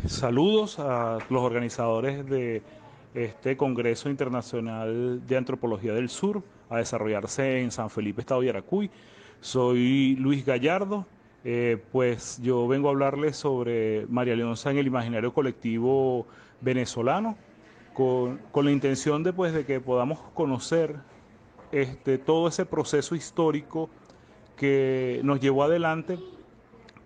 Saludos a los organizadores de este Congreso Internacional de Antropología del Sur, a desarrollarse en San Felipe, Estado de Yaracuy. Soy Luis Gallardo, pues yo vengo a hablarles sobre María Leonza en el imaginario colectivo venezolano, con la intención de, pues, de que podamos conocer todo ese proceso histórico que nos llevó adelante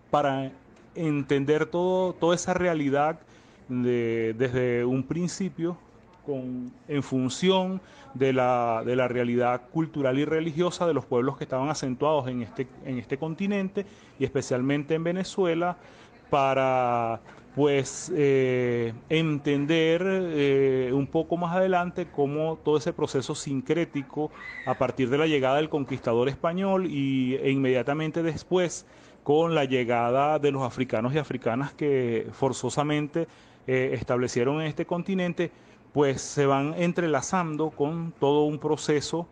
para entender toda esa realidad desde un principio en función de la realidad cultural y religiosa de los pueblos que estaban acentuados en este continente y especialmente en Venezuela para pues entender un poco más adelante cómo todo ese proceso sincrético a partir de la llegada del conquistador español e inmediatamente después con la llegada de los africanos y africanas que forzosamente establecieron en este continente, pues se van entrelazando con todo un proceso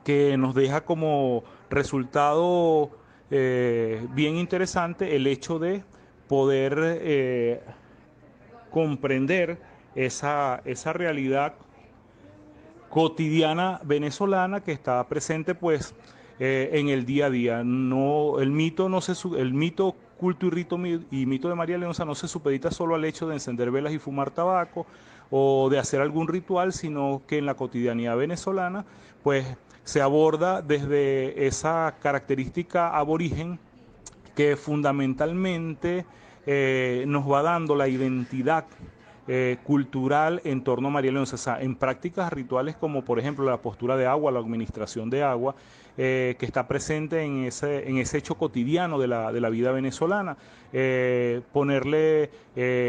que nos deja como resultado bien interesante el hecho de poder comprender esa realidad cotidiana venezolana que está presente pues en el día a día. No, el mito, culto y rito y mito de María Leonza no se supedita solo al hecho de encender velas y fumar tabaco o de hacer algún ritual, sino que en la cotidianidad venezolana pues se aborda desde esa característica aborigen que fundamentalmente nos va dando la identidad cultural en torno a María Leonza, o sea, en prácticas rituales como por ejemplo la postura de agua, la administración de agua, que está presente en ese hecho cotidiano de la vida venezolana. Ponerle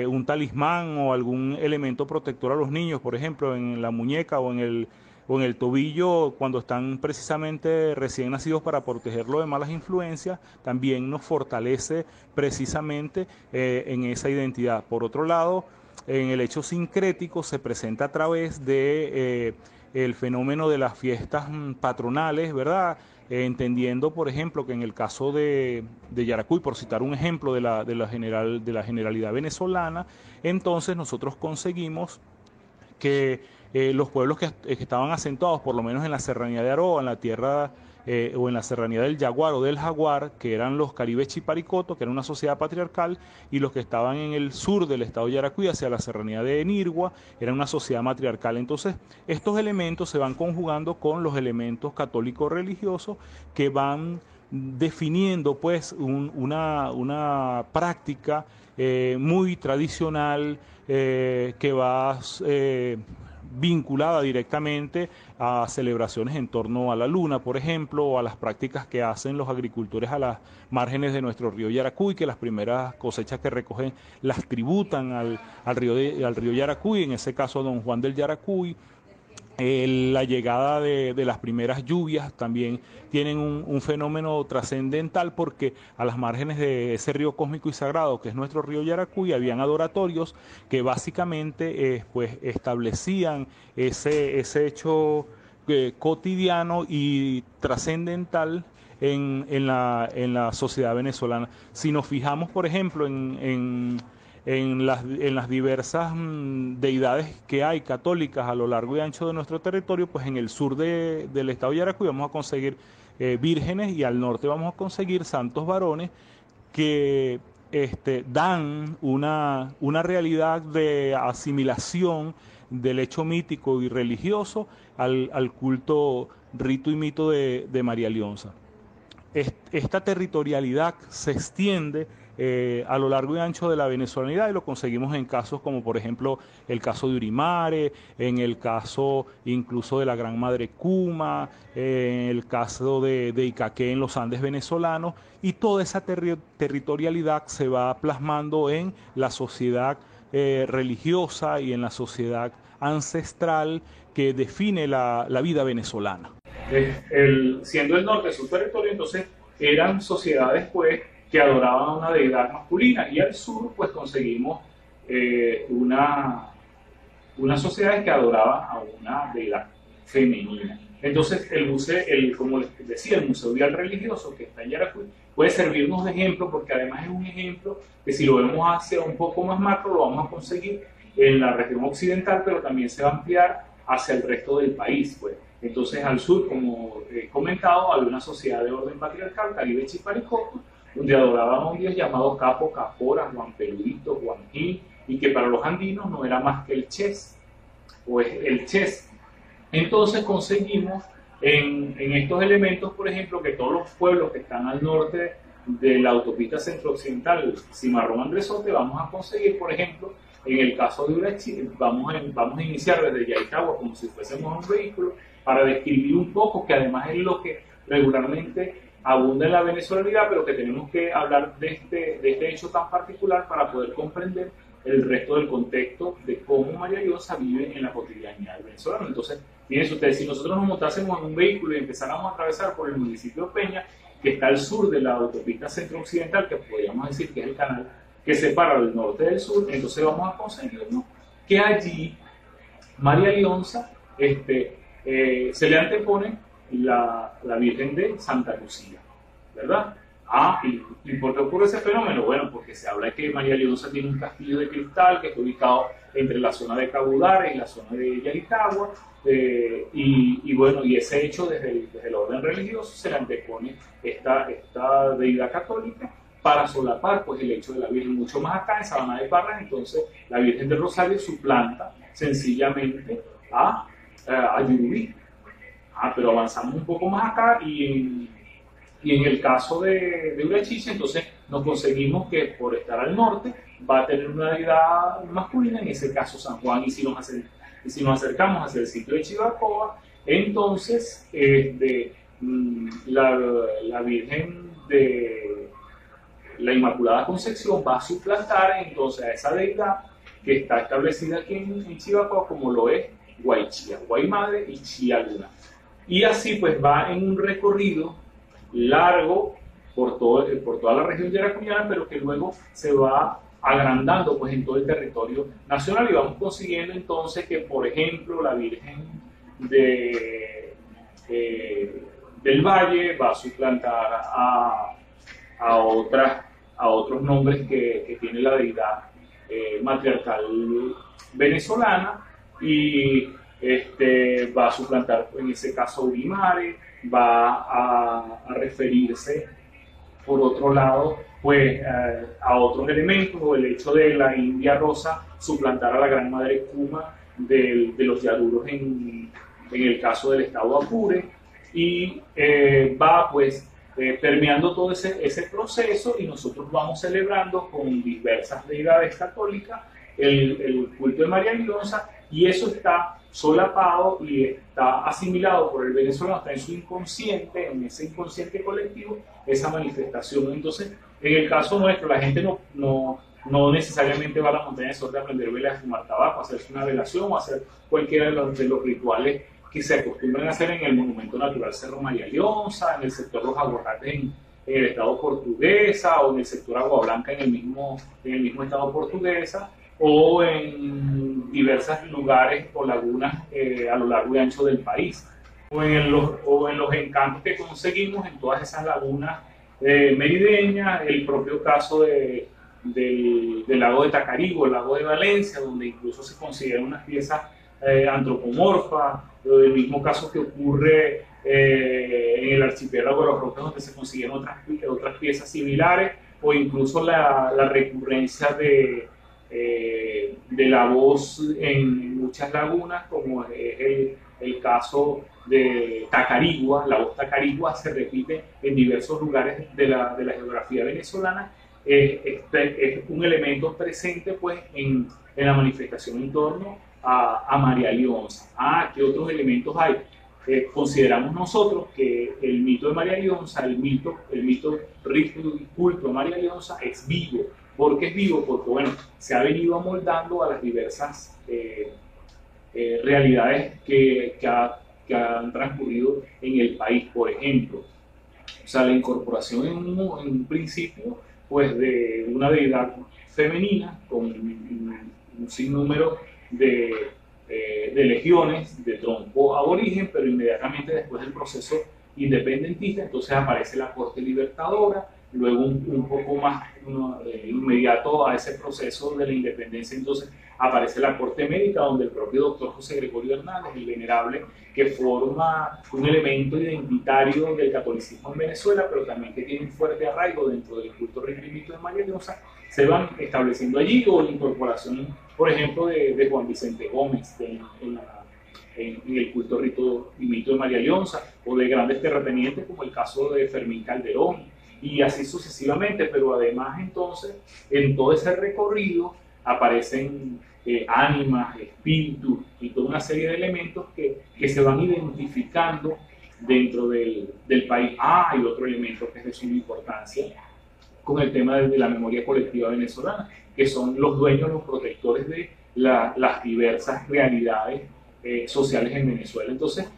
un talismán o algún elemento protector a los niños, por ejemplo, en la muñeca o en el tobillo cuando están precisamente recién nacidos para protegerlo de malas influencias, también nos fortalece precisamente en esa identidad. Por otro lado, en el hecho sincrético se presenta a través de el fenómeno de las fiestas patronales, ¿verdad? Entendiendo, por ejemplo, que en el caso de Yaracuy, por citar un ejemplo de la generalidad venezolana, entonces nosotros conseguimos que los pueblos que estaban asentados, por lo menos en la serranía de Aroa, en la tierra o en la serranía del Yaguar o del Jaguar, que eran los caribes chiparicoto, que era una sociedad patriarcal, y los que estaban en el sur del estado de Yaracuy, hacia la serranía de Nirgua, era una sociedad matriarcal. Entonces, estos elementos se van conjugando con los elementos católicos religiosos que van definiendo pues una práctica muy tradicional que va vinculada directamente a celebraciones en torno a la luna, por ejemplo, o a las prácticas que hacen los agricultores a las márgenes de nuestro río Yaracuy, que las primeras cosechas que recogen las tributan al río Yaracuy, en ese caso a Don Juan del Yaracuy. La llegada de las primeras lluvias también tienen un fenómeno trascendental porque a las márgenes de ese río cósmico y sagrado que es nuestro río Yaracuy habían adoratorios que básicamente pues establecían ese hecho cotidiano y trascendental en la sociedad venezolana. Si nos fijamos, por ejemplo, en las diversas deidades que hay católicas a lo largo y ancho de nuestro territorio, pues en el sur del estado de Yaracuy vamos a conseguir vírgenes y al norte vamos a conseguir santos varones que dan una realidad de asimilación del hecho mítico y religioso al culto, rito y mito de María Leonza. Esta territorialidad se extiende a lo largo y ancho de la venezolanidad y lo conseguimos en casos como por ejemplo el caso de Urimare, en el caso incluso de la Gran Madre Cuma, en el caso de Icaqué en los Andes venezolanos, y toda esa territorialidad se va plasmando en la sociedad religiosa y en la sociedad ancestral que define la vida venezolana. Siendo el norte su territorio, entonces eran sociedades pues que adoraban a una deidad masculina, y al sur pues conseguimos unas sociedades que adoraban a una deidad femenina. Entonces, como les decía, el Museo Vial Religioso que está en Yaracuy puede servirnos de ejemplo, porque además es un ejemplo que si lo vemos hacia un poco más macro, lo vamos a conseguir en la región occidental, pero también se va a ampliar hacia el resto del país. Pues. Entonces, al sur, como he comentado, hay una sociedad de orden patriarcal, Caribe Chiparicoto, donde adoraban a un dios llamado Capo, Capora, Juan Peludito, Juan Gil, y que para los andinos no era más que el Ches, o es el Ches. Entonces conseguimos en estos elementos, por ejemplo, que todos los pueblos que están al norte de la autopista centro-occidental, Cimarrón Andresote, vamos a conseguir, por ejemplo, en el caso de Urachi, vamos a iniciar desde Yaitagua como si fuésemos un vehículo, para describir un poco, que además es lo que regularmente abunda en la venezolanidad, pero que tenemos que hablar de este hecho tan particular para poder comprender el resto del contexto de cómo María Llosa vive en la cotidianidad del venezolano. Entonces, fíjense ustedes, si nosotros nos montásemos en un vehículo y empezáramos a atravesar por el municipio de Peña, que está al sur de la autopista centro-occidental, que podríamos decir que es el canal que separa el norte del sur, entonces vamos a conseguirnos que allí María Llosa se le antepone la Virgen de Santa Lucía, ¿verdad? ¿Y por qué ocurre ese fenómeno? Bueno, porque se habla de que María Leonza tiene un castillo de cristal que está ubicado entre la zona de Cabudare y la zona de Yaritagua, y ese hecho desde el orden religioso se le antepone esta deidad católica para solapar pues, el hecho de la Virgen. Mucho más acá en Sabana de Parras, entonces la Virgen del Rosario suplanta sencillamente a Yurubí. Pero avanzamos un poco más acá y en el caso de Urachiche, entonces nos conseguimos que por estar al norte va a tener una deidad masculina, en ese caso San Juan, y si nos acercamos hacia el sitio de Chivacoa, entonces la Virgen de la Inmaculada Concepción va a suplantar entonces a esa deidad que está establecida aquí en Chivacoa, como lo es Guaychía, Guaymadre y Chía Luna. Y así pues va en un recorrido largo por toda la región yaracuyana, pero que luego se va agrandando pues en todo el territorio nacional, y vamos consiguiendo entonces que, por ejemplo, la Virgen del Valle va a suplantar a otros nombres que tiene la deidad matriarcal venezolana, y va a suplantar en ese caso Urimare, va a referirse por otro lado pues a otros elementos, o el hecho de la India Rosa suplantar a la Gran Madre Kuma de los Yaruros en el caso del estado Apure, y va pues permeando todo ese proceso, y nosotros vamos celebrando con diversas deidades católicas el culto de María Llosa, y eso está solapado y está asimilado por el venezolano, está en su inconsciente, en ese inconsciente colectivo, esa manifestación. Entonces, en el caso nuestro, la gente no necesariamente va a la montaña de Sorte a aprender velas, a fumar tabaco, a hacerse una velación o a hacer cualquiera de los rituales que se acostumbran a hacer en el Monumento Natural Cerro María Llosa, en el sector Los Aguacates en el estado Portuguesa, o en el sector Agua Blanca en el mismo estado Portuguesa, o en diversos lugares o lagunas a lo largo y ancho del país, o en los encantos que conseguimos en todas esas lagunas merideñas, el propio caso del lago de Tacarigua, el lago de Valencia, donde incluso se consideran unas piezas antropomorfas, el mismo caso que ocurre en el archipiélago de los Roques, donde se consiguen otras piezas similares, o incluso la recurrencia de la voz en muchas lagunas, como es el caso de Tacarigua. La voz Tacarigua se repite en diversos lugares de la geografía venezolana. Es un elemento presente pues, en la manifestación en torno a María Llosa. ¿Qué otros elementos hay? Consideramos nosotros que el mito de María Llosa, el mito rito y culto de María Llosa es vivo. ¿Por qué es vivo? Porque bueno, se ha venido amoldando a las diversas realidades que han transcurrido en el país. Por ejemplo, la incorporación en un principio pues, de una deidad femenina con un sinnúmero de de legiones de tronco aborigen, pero inmediatamente después del proceso independentista, entonces aparece la Corte Libertadora, luego un poco más inmediato a ese proceso de la independencia, entonces aparece la Corte Médica, donde el propio doctor José Gregorio Hernández, el venerable, que forma un elemento identitario del catolicismo en Venezuela, pero también que tiene un fuerte arraigo dentro del culto rito y mito de María Leonza, se van estableciendo allí, o la incorporación, por ejemplo, de Juan Vicente Gómez en el culto rito y mito de María Leonza, o de grandes terratenientes como el caso de Fermín Calderón, y así sucesivamente. Pero además, entonces, en todo ese recorrido aparecen ánimas, espíritus y toda una serie de elementos que se van identificando dentro del país. Hay otro elemento que es de suma importancia con el tema de la memoria colectiva venezolana, que son los dueños, los protectores de las diversas realidades sociales en Venezuela. Entonces,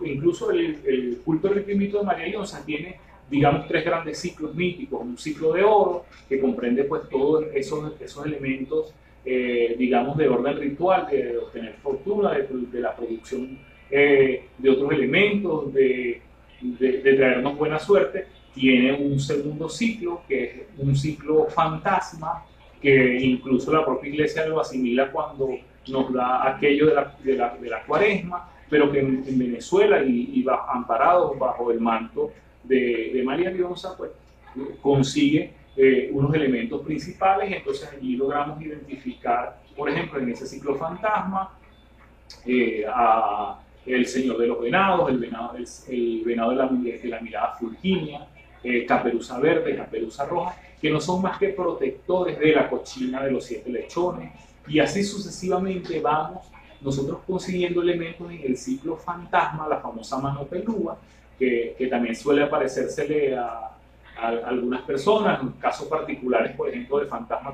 incluso el culto rito y mito de María Leonza tiene, digamos, tres grandes ciclos míticos: un ciclo de oro, que comprende pues todos esos elementos, digamos, de orden ritual, de obtener fortuna, de la producción de otros elementos, de traernos buena suerte. Tiene un segundo ciclo, que es un ciclo fantasma, que incluso la propia iglesia lo asimila cuando nos da aquello de la cuaresma, pero que en Venezuela y amparados bajo el manto de María Leonza, pues consigue unos elementos principales. Entonces allí logramos identificar, por ejemplo, en ese ciclo fantasma, a el Señor de los Venados, el venado de la mirada fulgínea, Caperuza Verde, Caperuza Roja, que no son más que protectores de la cochina de los 7 lechones, y así sucesivamente vamos nosotros consiguiendo elementos en el ciclo fantasma, la famosa mano pelúa, que también suele aparecérsele a algunas personas, en casos particulares, por ejemplo, de fantasmas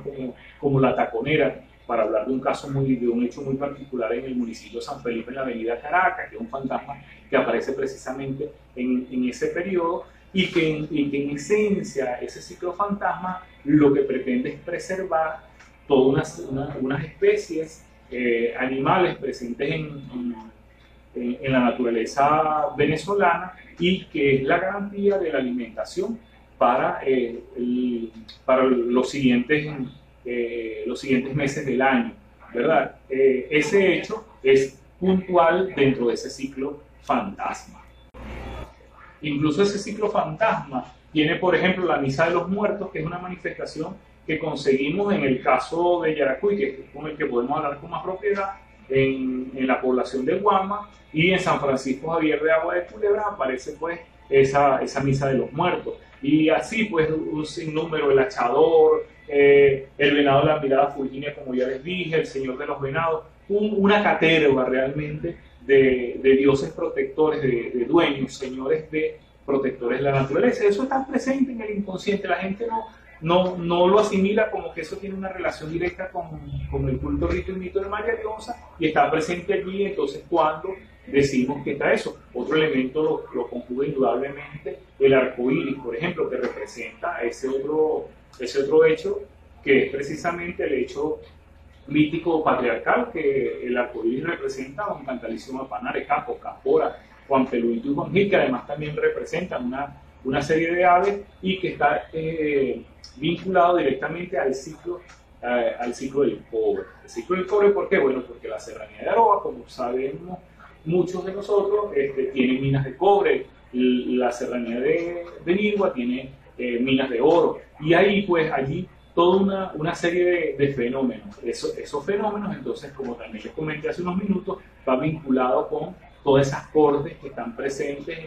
como la taconera, para hablar de un hecho muy particular en el municipio de San Felipe, en la avenida Caracas, que es un fantasma que aparece precisamente en ese periodo, y que en esencia ese ciclo fantasma lo que pretende es preservar todas unas especies animales presentes en la naturaleza venezolana, y que es la garantía de la alimentación para los siguientes meses del año, ¿verdad? Ese hecho es puntual dentro de ese ciclo fantasma. Incluso ese ciclo fantasma tiene, por ejemplo, la Misa de los Muertos, que es una manifestación que conseguimos en el caso de Yaracuy, que es con el que podemos hablar con más propiedad, en la población de Guama, y en San Francisco Javier de Agua de Culebra aparece pues esa Misa de los Muertos. Y así pues un sinnúmero: el Hachador, el venado de la mirada fulgínea, como ya les dije, el Señor de los Venados, una caterva realmente de dioses protectores, de dueños, señores de protectores de la naturaleza. Eso está presente en el inconsciente. La gente no lo asimila como que eso tiene una relación directa con el culto rito y mito de María Leonza, y está presente allí. Entonces, cuando decimos que está eso, otro elemento lo conjuga indudablemente el arco iris, por ejemplo, que representa ese otro hecho, que es precisamente el hecho mítico patriarcal, que el arco iris representa a Don Cantalicio Mapanare, Capo, Capora, Juan Peluito y Juan Gil, que además también representan una serie de aves, y que está vinculado directamente al ciclo del cobre. El ciclo del cobre, ¿por qué? Bueno, porque la serranía de Aroa, como sabemos muchos de nosotros, tiene minas de cobre. La serranía de Nigua tiene minas de oro, y ahí pues allí toda una serie de fenómenos. Esos fenómenos, entonces, como también les comenté hace unos minutos, va vinculado con todas esas cortes que están presentes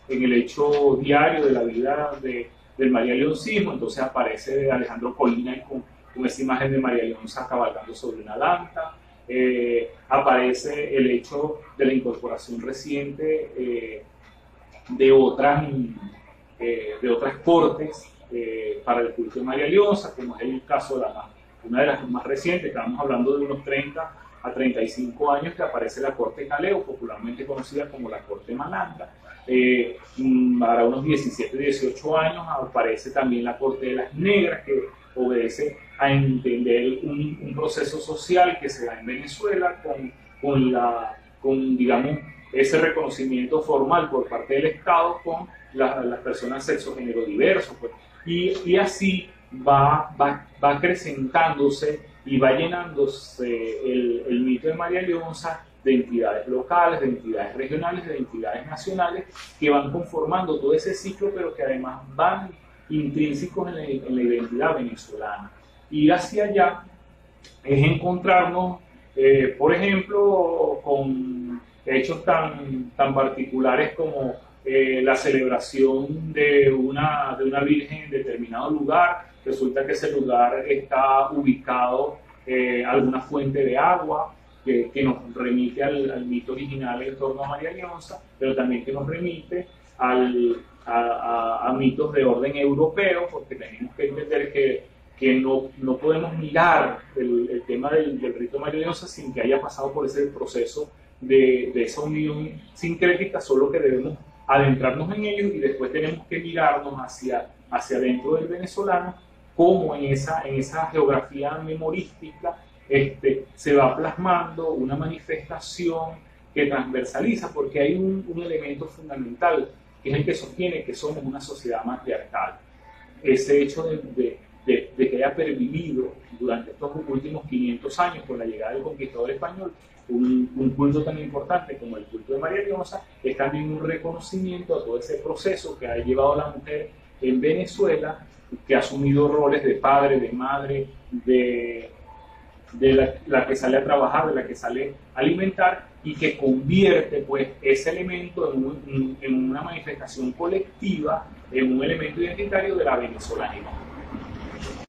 en el hecho diario de la vida del María Leoncismo. Entonces aparece Alejandro Colina con esa imagen de María Leonza cabalgando sobre una lanta. Aparece el hecho de la incorporación reciente de otras cortes para el culto de María Leonza, como es el caso de una de las más recientes. Estamos hablando de unos 30 a 35 años, que aparece la corte Caleo, popularmente conocida como la corte Malanda. Para unos 17, 18 años aparece también la corte de las negras, que obedece a entender un proceso social que se da en Venezuela con digamos, ese reconocimiento formal por parte del Estado con las personas sexo-género diversos. Pues. Y así va acrecentándose y va llenándose el mito de María Leonza de entidades locales, de entidades regionales, de entidades nacionales, que van conformando todo ese ciclo, pero que además van intrínsecos en la identidad venezolana. Ir hacia allá es encontrarnos, por ejemplo, con hechos tan particulares como la celebración de una virgen en determinado lugar. Resulta que ese lugar está ubicado alguna fuente de agua que nos remite al mito original en torno a María Leonza, pero también que nos remite a mitos de orden europeo, porque tenemos que entender que no podemos mirar el tema del rito de María Leonza sin que haya pasado por ese proceso de esa unión sincrética, solo que debemos adentrarnos en ello y después tenemos que mirarnos hacia adentro del venezolano, cómo en esa geografía memorística se va plasmando una manifestación que transversaliza, porque hay un elemento fundamental, que es el que sostiene que somos una sociedad matriarcal. Ese hecho de que haya pervivido durante estos últimos 500 años con la llegada del conquistador español un culto tan importante como el culto de María Leonza, es también un reconocimiento a todo ese proceso que ha llevado la mujer en Venezuela, que ha asumido roles de padre, de madre, de la que sale a trabajar, de la que sale a alimentar, y que convierte pues ese elemento en una manifestación colectiva, en un elemento identitario de la venezolanidad.